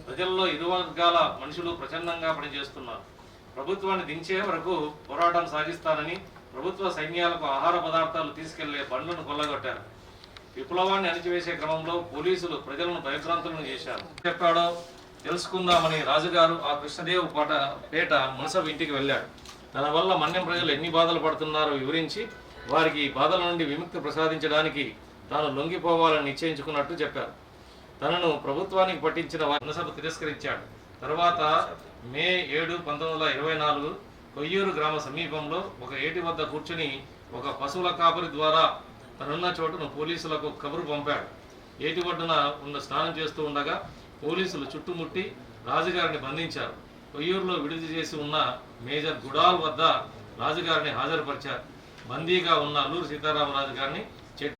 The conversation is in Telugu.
ప్రజల్లో ఇరు వర్గాల మనుషులు ప్రచండంగా పనిచేస్తున్నారు. ప్రభుత్వాన్ని దించే వరకు పోరాటం సాగిస్తానని ప్రభుత్వ సైన్యాలకు ఆహార పదార్థాలు తీసుకెళ్లే బండ్లను కొల్లగొట్టారు. విప్లవాన్ని అణిచివేసే క్రమంలో పోలీసులు ప్రజలను భయభ్రాంతులను చేశారు. చెప్పాడో తెలుసుకుందామని రాజుగారు ఆ కృష్ణదేవ్ పేట మునసబ్ ఇంటికి వెళ్ళాడు. తన వల్ల మన్యం ప్రజలు ఎన్ని బాధలు పడుతున్నారో వివరించి వారికి ఈ బాధల నుండి విముక్తి ప్రసాదించడానికి తాను లొంగిపోవాలని నిశ్చయించుకున్నట్టు చెప్పారు. తనను ప్రభుత్వానికి పట్టించిన మునసబ్ తిరస్కరించాడు. తర్వాత మే 7, 1924 కొయ్యూరు గ్రామ సమీపంలో ఒక ఏటి వద్ద కూర్చుని ఒక పశువుల కాపరి ద్వారా తనున్న చోటును పోలీసులకు కబురు పంపాడు. ఏటి ఒడ్డున స్నానం చేస్తూ ఉండగా పోలీసులు చుట్టుముట్టి రాజుగారిని బంధించారు. కొయ్యూరులో విడుదల చేసి ఉన్న మేజర్ గుడాల్ వద్ద రాజుగారిని హాజరుపరిచారు. బందీగా ఉన్న అల్లూరు సీతారామరాజు గారిని